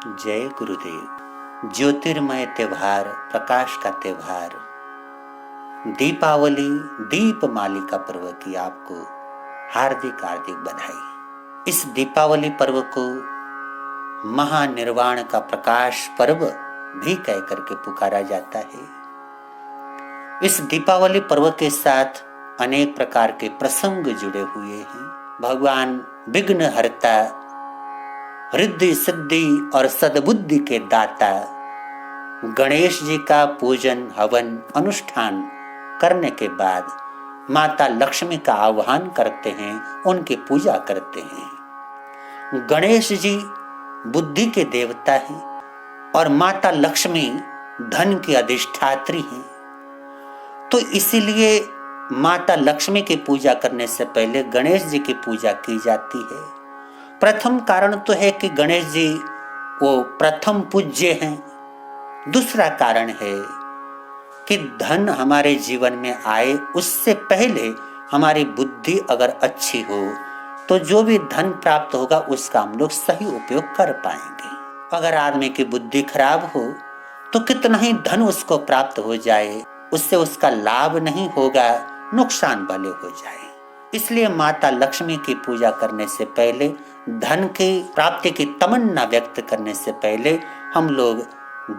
जय गुरुदेव। ज्योतिर्मय त्योहार, प्रकाश का त्योहार दीपावली, दीपमालिका पर्व की आपको हार्दिक हार्दिक बधाई। इस दीपावली पर्व को महानिर्वाण का प्रकाश पर्व भी कह करके पुकारा जाता है। इस दीपावली पर्व के साथ अनेक प्रकार के प्रसंग जुड़े हुए हैं। भगवान विघ्न हरता, रिद्धि सिद्धि और सद्बुद्धि के दाता गणेश जी का पूजन हवन अनुष्ठान करने के बाद माता लक्ष्मी का आह्वान करते हैं, उनकी पूजा करते हैं। गणेश जी बुद्धि के देवता हैं और माता लक्ष्मी धन की अधिष्ठात्री हैं। तो इसीलिए माता लक्ष्मी की पूजा करने से पहले गणेश जी की पूजा की जाती है। प्रथम कारण तो है कि गणेश जी वो प्रथम पूज्य हैं। दूसरा कारण है कि धन हमारे जीवन में आए उससे पहले हमारी बुद्धि अगर अच्छी हो तो जो भी धन प्राप्त होगा उसका हम लोग सही उपयोग कर पाएंगे। अगर आदमी की बुद्धि खराब हो तो कितना ही धन उसको प्राप्त हो जाए, उससे उसका लाभ नहीं होगा, नुकसान भले हो जाए। इसलिए माता लक्ष्मी की पूजा करने से पहले, धन की प्राप्ति की तमन्ना व्यक्त करने से पहले हम लोग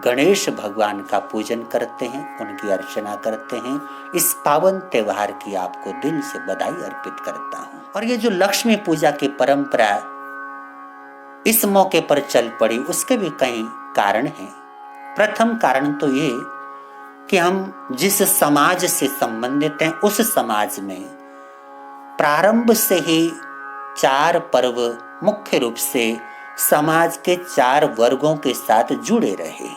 गणेश भगवान का पूजन करते हैं, उनकी अर्चना करते हैं। इस पावन त्योहार की आपको दिल से बधाई अर्पित करता हूँ। और ये जो लक्ष्मी पूजा की परंपरा इस मौके पर चल पड़ी, उसके भी कई कारण हैं। प्रथम कारण तो ये कि हम जिस समाज से संबंधित हैं उस समाज में प्रारंभ से ही 4 पर्व मुख्य रूप से समाज के 4 वर्गों के साथ जुड़े रहे।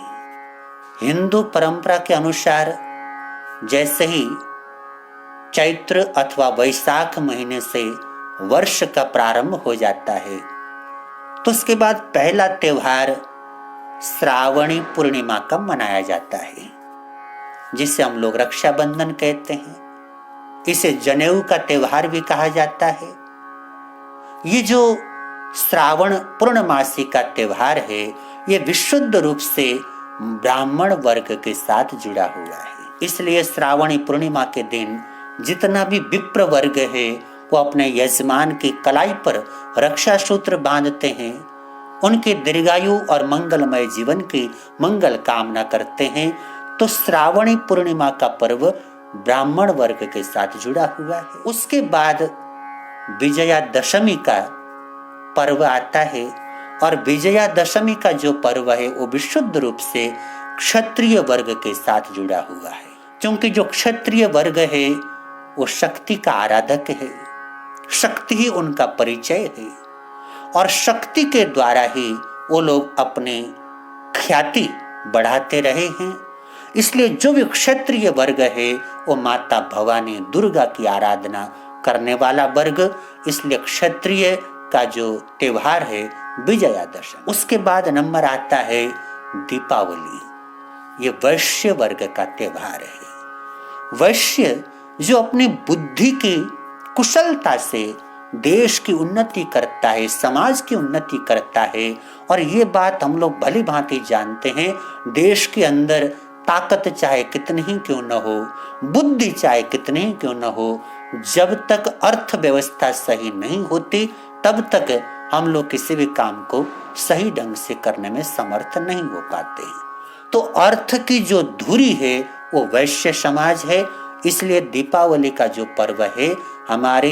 हिंदू परंपरा के अनुसार जैसे ही चैत्र अथवा वैशाख महीने से वर्ष का प्रारंभ हो जाता है तो उसके बाद पहला त्योहार श्रावणी पूर्णिमा का मनाया जाता है, जिसे हम लोग रक्षाबंधन कहते हैं। इसे जनेऊ का त्योहार भी कहा जाता है। ये जो श्रावण पूर्णमासी का त्योहार है, ये विशुद्ध रूप से ब्राह्मण वर्ग के साथ जुड़ा हुआ है। इसलिए श्रावणी पूर्णिमा के दिन जितना भी विप्र वर्ग है वो अपने यजमान की कलाई पर रक्षा सूत्र बांधते हैं, उनके दीर्घायु और मंगलमय जीवन की मंगल कामना करते हैं। तो श्रावणी पूर्णिमा का पर्व ब्राह्मण वर्ग के साथ जुड़ा हुआ है। उसके बाद विजयादशमी का पर्व आता है और विजयादशमी का जो पर्व है वो विशुद्ध रूप से क्षत्रिय वर्ग के साथ जुड़ा हुआ है, क्योंकि जो क्षत्रिय वर्ग है वो शक्ति का आराधक है, शक्ति ही उनका परिचय है और शक्ति के द्वारा ही वो लोग अपने ख्याति बढ़ाते रहे हैं। इसलिए जो भी क्षत्रिय वर्ग है वो माता भवानी दुर्गा की आराधना करने वाला वर्ग, इसलिए क्षत्रिय का जो त्योहार है विजयादशमी। उसके बाद नंबर आता है दीपावली। ये वैश्य वर्ग का त्योहार है। वैश्य जो अपनी बुद्धि की कुशलता से देश की उन्नति करता है, समाज की उन्नति करता है। और ये बात हम लोग भली भांति जानते हैं, देश के अंदर ताकत चाहे कितनी ही क्यों न हो, बुद्धि चाहे कितनी ही क्यों न हो, जब तक अर्थव्यवस्था सही नहीं होती तब तक हम लोग किसी भी काम को सही ढंग से करने में समर्थ नहीं हो पाते। तो अर्थ की जो धुरी है वो वैश्य समाज है। इसलिए दीपावली का जो पर्व है हमारे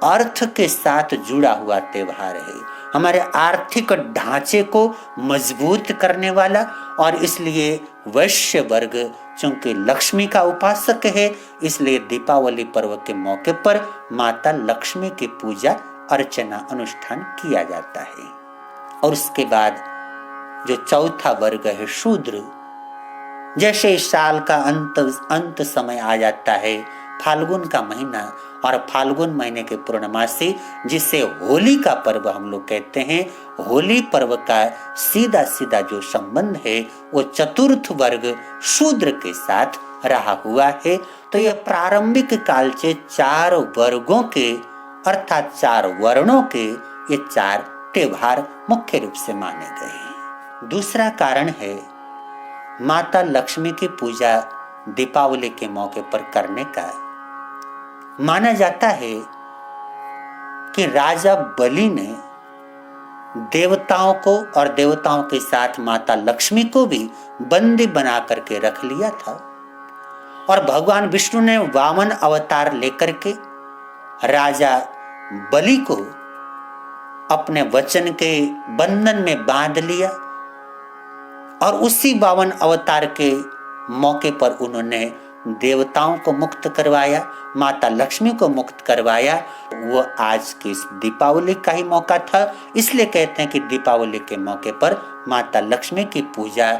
अर्थ के साथ जुड़ा हुआ त्योहार है, हमारे आर्थिक ढांचे को मजबूत करने वाला। और इसलिए वैश्य वर्ग चूंकि लक्ष्मी का उपासक है, इसलिए दीपावली पर्व के मौके पर माता लक्ष्मी की पूजा अर्चना अनुष्ठान किया जाता है। और उसके बाद जो चौथा वर्ग है शूद्र, जैसे इस साल का अंत समय आ जाता है, फाल्गुन का महीना और फाल्गुन महीने के पूर्णमासी जिसे होली का पर्व हम लोग कहते हैं, होली पर्व का सीधा सीधा जो संबंध है वो चतुर्थ वर्ग शूद्र के साथ रहा हुआ है। तो यह प्रारंभिक काल से 4 वर्गों के अर्थात 4 वर्णों के ये 4 त्योहार मुख्य रूप से माने गए हैं। दूसरा कारण है माता लक्ष्मी की पूजा दीपावली के मौके पर करने का। माना जाता है कि राजा बलि ने देवताओं को और देवताओं के साथ माता लक्ष्मी को भी बंदी बना करके रख लिया था, और भगवान विष्णु ने वामन अवतार लेकर के राजा बलि को अपने वचन के बंधन में बांध लिया, और उसी वामन अवतार के मौके पर उन्होंने देवताओं को मुक्त करवाया, माता लक्ष्मी को मुक्त करवाया। वो आज की इस दीपावली का ही मौका था, इसलिए कहते हैं कि दीपावली के मौके पर माता लक्ष्मी की पूजा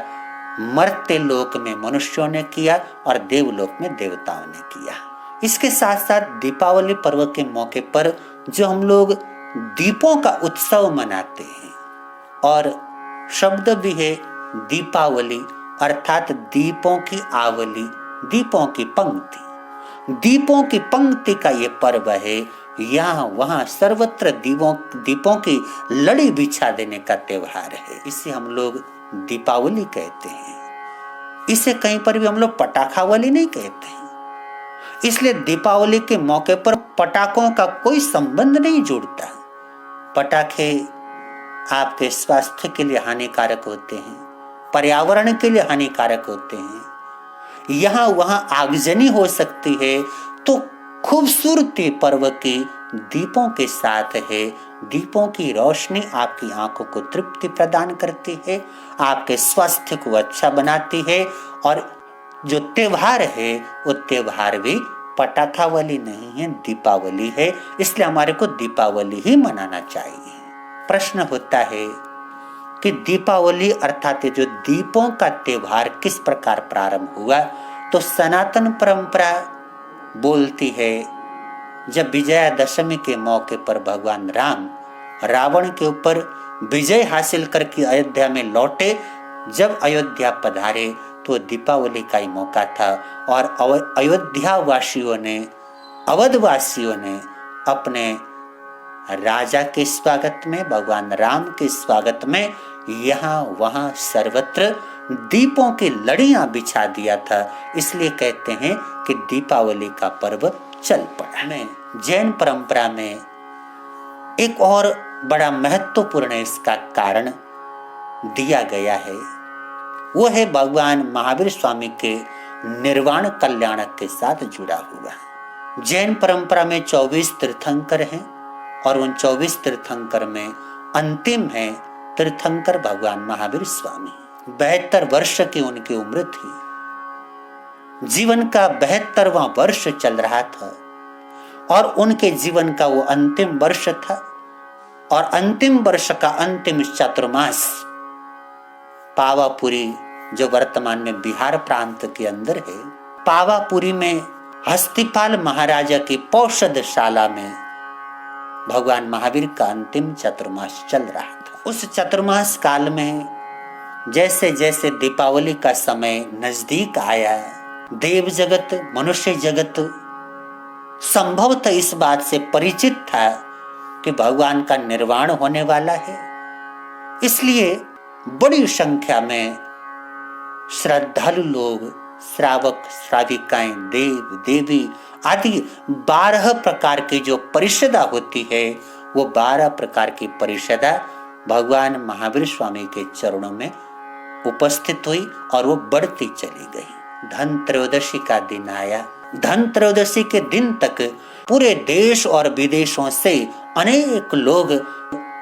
मर्त्य लोक में मनुष्यों ने किया और देवलोक में देवताओं ने किया। इसके साथ साथ दीपावली पर्व के मौके पर जो हम लोग दीपों का उत्सव मनाते हैं, और शब्द भी है दीपावली, अर्थात दीपों की आवली, दीपों की पंक्ति। दीपों की पंक्ति का ये पर्व है, यहाँ वहाँ सर्वत्र दीपों की लड़ी बिछा देने का त्योहार है। इसे हम लोग दीपावली कहते हैं। इसे कहीं पर भी हम लोग पटाखावली नहीं कहते हैं। इसलिए दीपावली के मौके पर पटाखों का कोई संबंध नहीं जुड़ता। पटाखे आपके स्वास्थ्य के लिए हानिकारक होते हैं, पर्यावरण के लिए हानिकारक होते हैं। यहाँ वहाँ आगजनी हो सकती है, तो खूबसूरती पर्व की दीपों के साथ है। दीपों की रोशनी आपकी आंखों को तृप्ति प्रदान करती है, आपके स्वास्थ्य को अच्छा बनाती है, और जो त्योहार है वो त्योहार भी पटाखावली नहीं है, दीपावली है। इसलिए हमारे को दीपावली ही मनाना चाहिए। प्रश्न होता है कि दीपावली अर्थात जो दीपों का त्योहार किस प्रकार प्रारंभ हुआ, तो सनातन परंपरा बोलती है जब विजयादशमी के मौके पर भगवान राम रावण के ऊपर विजय हासिल करके अयोध्या में लौटे, जब अयोध्या पधारे तो दीपावली का ही मौका था, और अयोध्या वासियों ने, अवध वासियों ने अपने राजा के स्वागत में, भगवान राम के स्वागत में यहाँ वहाँ सर्वत्र दीपों की लड़ियां बिछा दिया था। इसलिए कहते हैं कि दीपावली का पर्व चल पड़ा। में जैन परंपरा में एक और बड़ा महत्वपूर्ण इसका कारण दिया गया है, वो है भगवान महावीर स्वामी के निर्वाण कल्याणक के साथ जुड़ा हुआ। जैन परंपरा में 24 तीर्थंकर हैं, और उन 24 तीर्थंकर में अंतिम है तीर्थंकर भगवान महावीर स्वामी। 72 वर्ष की उनकी उम्र थी। जीवन का 72वां वर्ष चल रहा था, और उनके जीवन का वो अंतिम वर्ष था, और अंतिम वर्ष का अंतिम चातुर्मास पावापुरी, जो वर्तमान में बिहार प्रांत के अंदर है, पावापुरी में हस्तिपाल महाराजा की पौषधशाला में भगवान महावीर का अंतिम चातुर्मास चल रहा था। उस चातुर्मास काल में जैसे जैसे दीपावली का समय नजदीक आया, देव जगत, मनुष्य जगत संभवतः इस बात से परिचित था कि भगवान का निर्वाण होने वाला है। इसलिए बड़ी संख्या में श्रद्धालु लोग, श्रावक श्राविकाएं, देव देवी आदि 12 प्रकार की जो परिषदा होती है, वो 12 प्रकार की परिषदा भगवान महावीर स्वामी के चरणों में उपस्थित हुई, और वो बढ़ती चली गई। धन त्रयोदशी का दिन आया। धन त्रयोदशी के दिन तक पूरे देश और विदेशों से अनेक लोग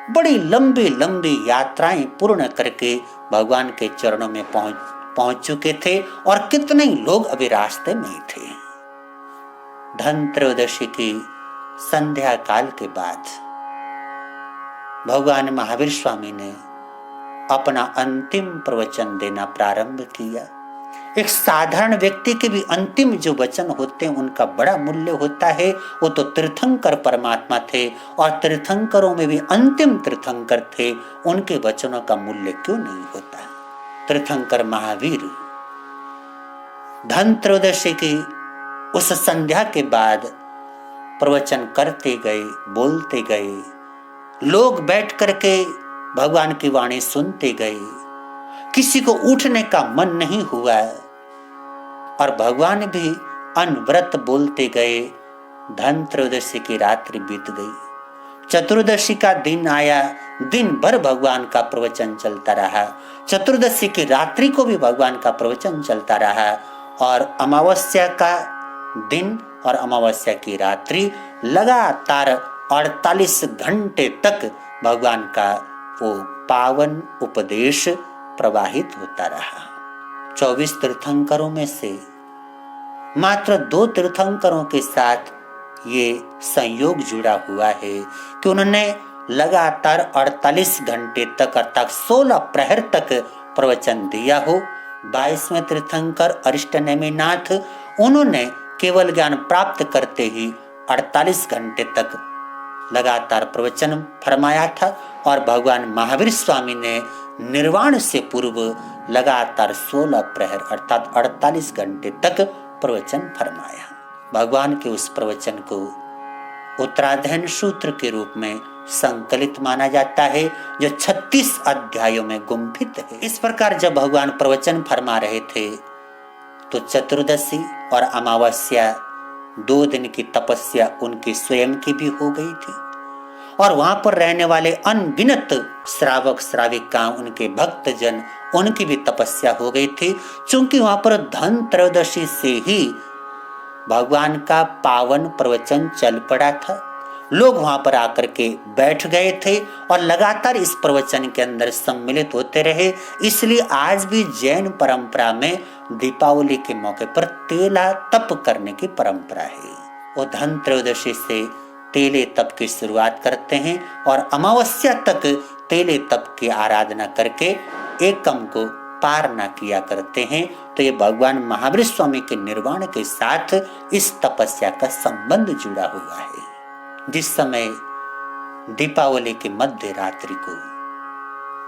बड़ी लंबी लंबी यात्राएं पूर्ण करके भगवान के चरणों में पहुंच चुके थे, और कितने लोग अभी रास्ते में थे। धन त्रयोदशी की संध्या काल के बाद भगवान महावीर स्वामी ने अपना अंतिम प्रवचन देना प्रारंभ किया। एक साधारण व्यक्ति के भी अंतिम जो वचन होते हैं उनका बड़ा मूल्य होता है। वो तो तीर्थंकर परमात्मा थे, और तीर्थंकरों में भी अंतिम तीर्थंकर थे, उनके वचनों का मूल्य क्यों नहीं होता। तीर्थंकर महावीर धन त्रयोदशी की उस संध्या के बाद प्रवचन करते गए, बोलते गए, लोग बैठ करके भगवान की वाणी सुनते गए। किसी को उठने का मन नहीं हुआ और भगवान भी अनवरत बोलते गए। धनत्रयोदशी की रात्रि बीत गई, चतुर्दशी का दिन आया, दिन भर भगवान का प्रवचन चलता रहा। चतुर्दशी की रात्रि को भी भगवान का प्रवचन चलता रहा और अमावस्या का दिन और अमावस्या की रात्रि लगातार 48 घंटे तक भगवान का वो पावन उपदेश प्रवाहित होता रहा। 24 तीर्थंकरों में से मात्र 2 तीर्थंकरों के साथ ये संयोग जुड़ा हुआ है कि उन्होंने लगातार 48 घंटे तक अर्थात 16 प्रहर तक प्रवचन दिया हो। 22वें तीर्थंकर अरिष्टनेमिनाथ, उन्होंने केवल ज्ञान प्राप्त करते ही 48 घंटे तक लगातार प्रवचन फरमाया था और भगवान महावीर स्वामी ने निर्वाण से पूर्व लगातार 16 प्रहर अर्थात 48 घंटे तक प्रवचन फरमाया। भगवान के उस प्रवचन को उत्तराध्ययन सूत्र के रूप में संकलित माना जाता है, जो 36 अध्यायों में गुंफित है। इस प्रकार जब भगवान प्रवचन फरमा रहे थे तो चतुर्दशी और अमावस्या 2 दिन की तपस्या उनकी स्वयं की भी हो गई थी और वहां पर रहने वाले अनगिनत श्रावक श्राविका, उनके भक्तजन, उनकी भी तपस्या हो गई थी। क्योंकि वहां पर धन त्रयोदशी से ही भगवान का पावन प्रवचन चल पड़ा था। लोग वहां पर आकर के बैठ गए थे और लगातार इस प्रवचन के अंदर सम्मिलित होते रहे। इसलिए आज भी जैन परंपरा में दीपावली के मौके पर तेला तप करने की परंपरा है। वो धन त्रयोदशी से तेले तप की शुरुआत करते हैं और अमावस्या तक तेले तप की आराधना करके एकम को पार ना किया करते हैं। तो ये भगवान महावीर स्वामी के निर्वाण के साथ इस तपस्या का संबंध जुड़ा हुआ है। जिस समय दीपावली की मध्य रात्रि को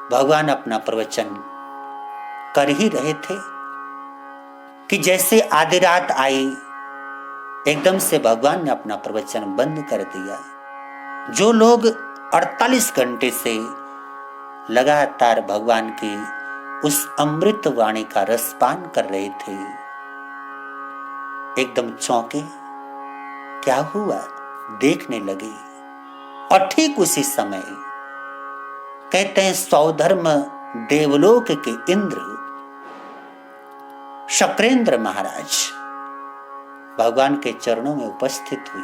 भगवान अपना प्रवचन कर ही रहे थे कि जैसे आधी रात आई, एकदम से भगवान ने अपना प्रवचन बंद कर दिया। जो लोग 48 घंटे से लगातार भगवान की उस अमृत वाणी का रसपान कर रहे थे, एकदम चौंके, क्या हुआ, देखने लगे। और ठीक उसी समय कहते हैं सौधर्म देवलोक के इंद्र शक्रेंद्र महाराज भगवान के चरणों में उपस्थित हुए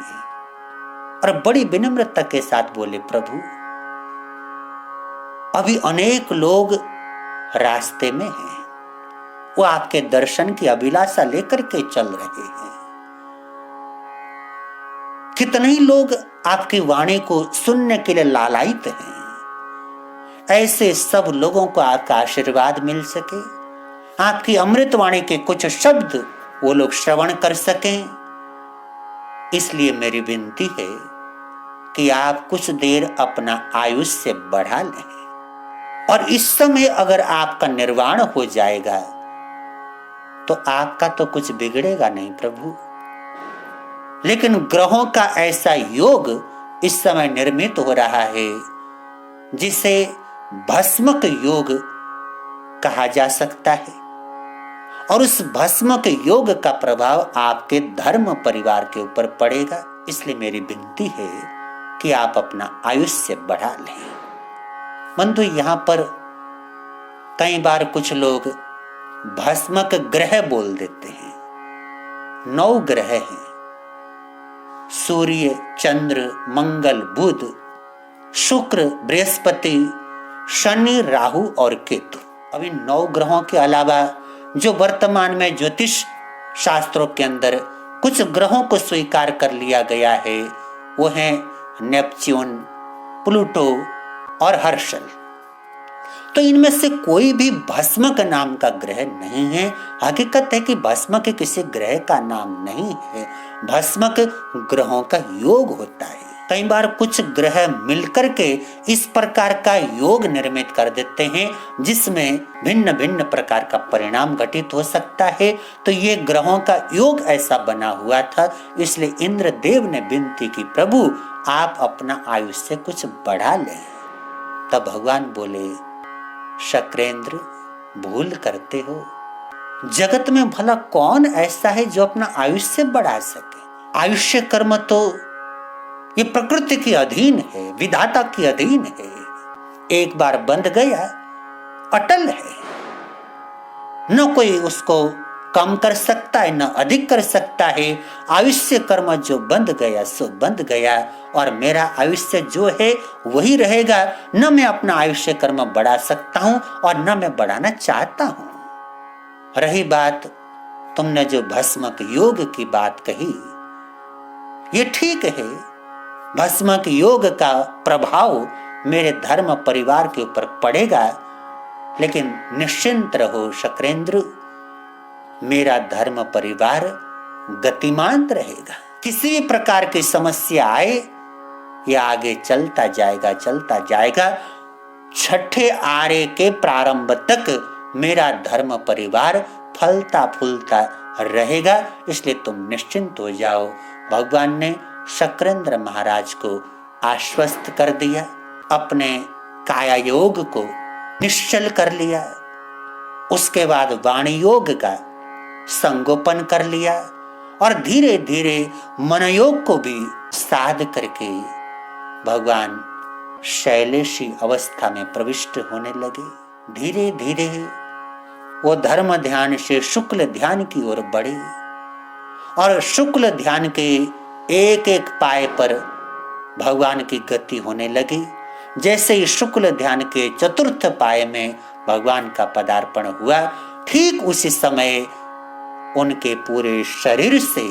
और बड़ी विनम्रता के साथ बोले, प्रभु अभी अनेक लोग रास्ते में हैं, वो आपके दर्शन की अभिलाषा लेकर के चल रहे हैं। कितने ही लोग आपकी वाणी को सुनने के लिए लालायित हैं। ऐसे सब लोगों को आपका आशीर्वाद मिल सके, आपकी अमृत वाणी के कुछ शब्द वो लोग श्रवण कर सकें। इसलिए मेरी विनती है कि आप कुछ देर अपना आयुष्य बढ़ा लें और इस समय अगर आपका निर्वाण हो जाएगा तो आपका तो कुछ बिगड़ेगा नहीं प्रभु, लेकिन ग्रहों का ऐसा योग इस समय निर्मित हो रहा है जिसे भस्मक योग कहा जा सकता है और उस भस्मक योग का प्रभाव आपके धर्म परिवार के ऊपर पड़ेगा। इसलिए मेरी विनती है कि आप अपना आयुष्य बढ़ा लें। बंधु, यहाँ पर कई बार कुछ लोग भस्मक ग्रह बोल देते हैं। 9 ग्रह हैं, सूर्य, चंद्र, मंगल, बुध, शुक्र, बृहस्पति, शनि, राहु और केतु। अब इन 9 ग्रहों के अलावा जो वर्तमान में ज्योतिष शास्त्रों के अंदर कुछ ग्रहों को स्वीकार कर लिया गया है वो हैं नेपच्यून, प्लूटो और हर्षल। तो इनमें से कोई भी भस्मक नाम का ग्रह नहीं है। हकीकत है कि भस्मक किसी ग्रह का नाम नहीं है, भस्मक ग्रहों का योग होता है। कई बार कुछ ग्रह मिलकर के इस प्रकार का योग निर्मित कर देते हैं जिसमें भिन्न भिन्न प्रकार का परिणाम घटित हो सकता है। तो ये ग्रहों का योग ऐसा बना हुआ था, इसलिए इंद्रदेव ने विनती की, प्रभु आप अपना आयुष्य कुछ बढ़ा लें। तब भगवान बोले, शक्रेंद्र भूल करते हो। जगत में भला कौन ऐसा है जो अपना आयुष्य बढ़ा सके? आयुष्य कर्म तो ये प्रकृति के अधीन है, विधाता के अधीन है। एक बार बंध गया अटल है, न कोई उसको कम कर सकता है न अधिक कर सकता है। आयुष्य कर्म जो बंध गया सो बंध गया, और मेरा आयुष्य जो है वही रहेगा। न मैं अपना आयुष्य कर्म बढ़ा सकता हूं और न मैं बढ़ाना चाहता हूं। रही बात तुमने जो भस्मक योग की बात कही, ये ठीक है, भस्मक योग का प्रभाव मेरे धर्म परिवार के ऊपर पड़ेगा, लेकिन निश्चिंत रहो शकरेंद्र, मेरा धर्म परिवार गतिमान रहेगा। किसी भी प्रकार की समस्या आए, यह आगे चलता जाएगा। छठे आरे के प्रारंभ तक मेरा धर्म परिवार फलता फूलता रहेगा, इसलिए तुम निश्चिंत हो जाओ। भगवान ने शकरेंद्र महाराज को आश्वस्त कर दिया, अपने काया योग को निश्चल कर लिया, उसके बाद वाणी योग का संगोपन कर लिया, और धीरे धीरे मनयोग को भी साध करके भगवान शैलेशी अवस्था में प्रविष्ट होने लगे। धीरे धीरे वो धर्म ध्यान से शुक्ल ध्यान की ओर बढ़े, और शुक्ल ध्यान के एक एक पाए पर भगवान की गति होने लगी। जैसे ही शुक्ल ध्यान के चतुर्थ पाए में भगवान का पदार्पण हुआ, ठीक उसी समय उनके पूरे शरीर से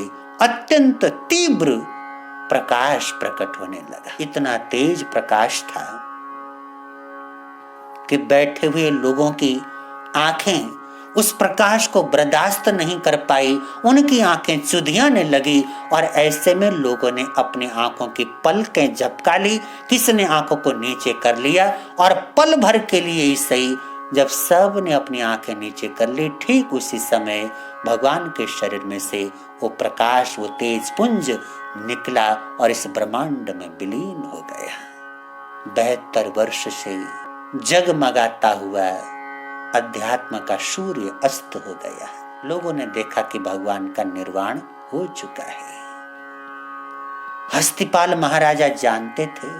अत्यंत तीव्र प्रकाश प्रकट होने लगा। इतना तेज प्रकाश था कि बैठे हुए लोगों की आंखें उस प्रकाश को बर्दाश्त नहीं कर पाई, उनकी आंखें चुधियाने लगी, और ऐसे में लोगों ने अपनी आंखों की पलकें झपका ली, किसने आंखों को नीचे कर लिया, और पल भर के लिए ही सही, जब सब ने अपनी आंखें नीचे कर ली, ठीक उसी समय भगवान के शरीर में से वो प्रकाश, वो तेज पुंज निकला और इस ब्रह्मांड में विलीन हो गया। 72 वर्ष से जगमगाता हुआ अध्यात्म का सूर्य अस्त हो गया। लोगों ने देखा कि भगवान का निर्वाण हो चुका है। हस्तिपाल महाराजा जानते थे,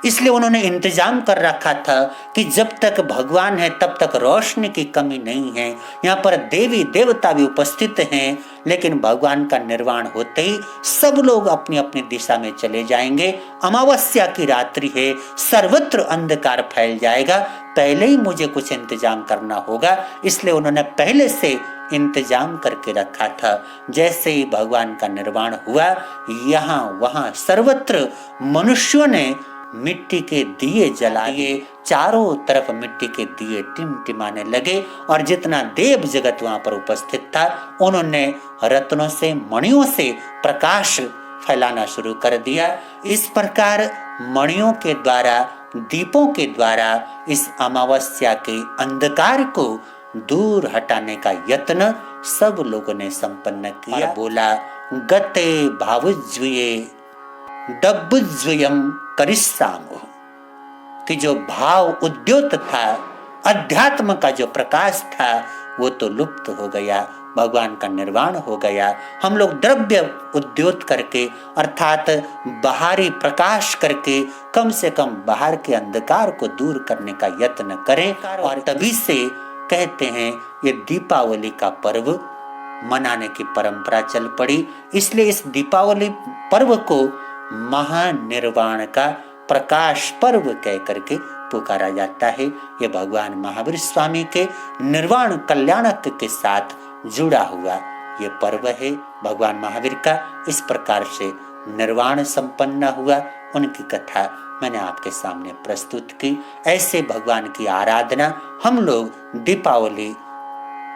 इसलिए उन्होंने इंतजाम कर रखा था कि जब तक भगवान है तब तक रोशनी की कमी नहीं है। यहाँ पर देवी देवता भी उपस्थित हैं, लेकिन भगवान का निर्वाण होते ही सब लोग अपनी अपनी दिशा में चले जाएंगे। अमावस्या की रात्रि है, सर्वत्र अंधकार फैल जाएगा, पहले ही मुझे कुछ इंतजाम करना होगा। इसलिए उन्होंने पहले से इंतजाम करके रखा था। जैसे ही भगवान का निर्वाण हुआ, यहाँ वहां सर्वत्र मनुष्यों ने मिट्टी के दिए जलाए, चारों तरफ मिट्टी के दिए टिमटिमाने लगे, और जितना देव जगत वहां पर उपस्थित था, उन्होंने रत्नों से, मणियों से प्रकाश फैलाना शुरू कर दिया। इस प्रकार मणियों के द्वारा, दीपों के द्वारा इस अमावस्या के अंधकार को दूर हटाने का यत्न सब लोगों ने संपन्न किया। बोला, गते भावुज्वये डब्बुज्वयम् करिष्यामो, कि जो भाव उद्योत था, अध्यात्म का जो प्रकाश था, वो तो लुप्त हो गया, भगवान का निर्वाण हो गया। हम लोग द्रव्य उद्योत करके, अर्थात बाहरी प्रकाश करके, कम से कम बाहर के अंधकार को दूर करने का यत्न करें। और तभी से कहते हैं ये दीपावली का पर्व मनाने की परंपरा चल पड़ी। इसलिए इस दीपावली पर्व को महानिर्वाण का प्रकाश पर्व कह करके पुकारा जाता है। ये भगवान महावीर स्वामी के निर्वाण कल्याणक के साथ जुड़ा हुआ ये पर्व है भगवान महावीर का। इस प्रकार से निर्वाण संपन्न हुआ, उनकी कथा मैंने आपके सामने प्रस्तुत की। ऐसे भगवान की आराधना हम लोग दीपावली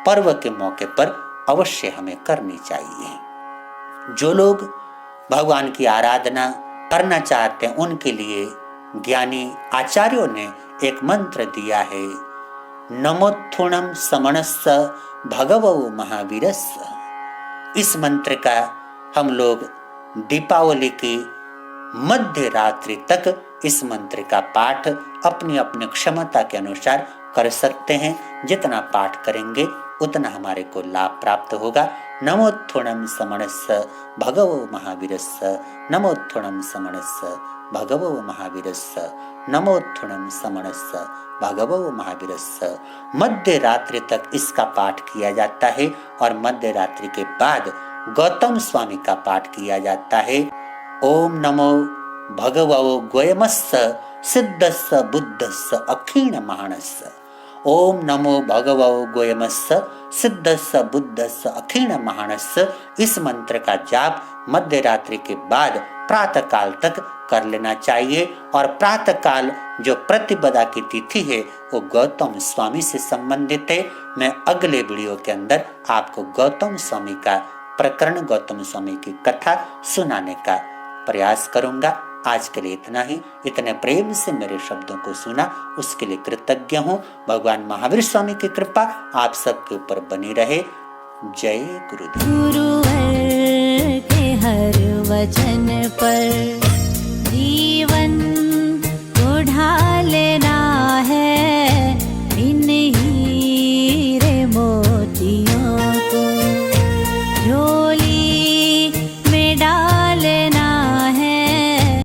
पर्व के मौके पर अवश्य हमें करनी चाहिए। जो लोग भगवान की आराधना करना चाहते हैं, उनके लिए ज्ञानी आचार्यों ने एक मंत्र दिया है, नमोत्थुणम समणस्य भगवो महावीरस्य। इस मंत्र का हम लोग दीपावली की मध्य रात्रि तक इस मंत्र का पाठ अपनी अपनी क्षमता के अनुसार कर सकते हैं। जितना पाठ करेंगे उतना हमारे को लाभ प्राप्त होगा। नमोत्थुणं समणस्य भगवो महावीरस्य, नमोत्थुणं समणस्य भगवो महावीरस्य, नमोत्थुणं समणस्य भगवो महावीरस्य। मध्य रात्रि तक इसका पाठ किया जाता है और मध्य रात्रि के बाद गौतम स्वामी का पाठ किया जाता है। ओम नमो भगवो गोयमस्य सिद्धस्य बुद्धस्य अखीण महानस्य। ओम नमो भगवो गोयमस्य सिद्धस्य बुद्धस्य अखीण महानस्य। इस मंत्र का जाप मध्य रात्रि के बाद प्रातः काल तक कर लेना चाहिए। और प्रातः काल जो प्रतिपदा की तिथि है वो गौतम स्वामी से संबंधित है। मैं अगले वीडियो के अंदर आपको गौतम स्वामी का प्रकरण, गौतम स्वामी की कथा सुनाने का प्रयास करूंगा। आज के लिए इतना ही। इतने प्रेम से मेरे शब्दों को सुना उसके लिए कृतज्ञ हूँ। भगवान महावीर स्वामी की कृपा आप सबके ऊपर बनी रहे। जय गुरुदेव। गुरुवर के हर वचन पर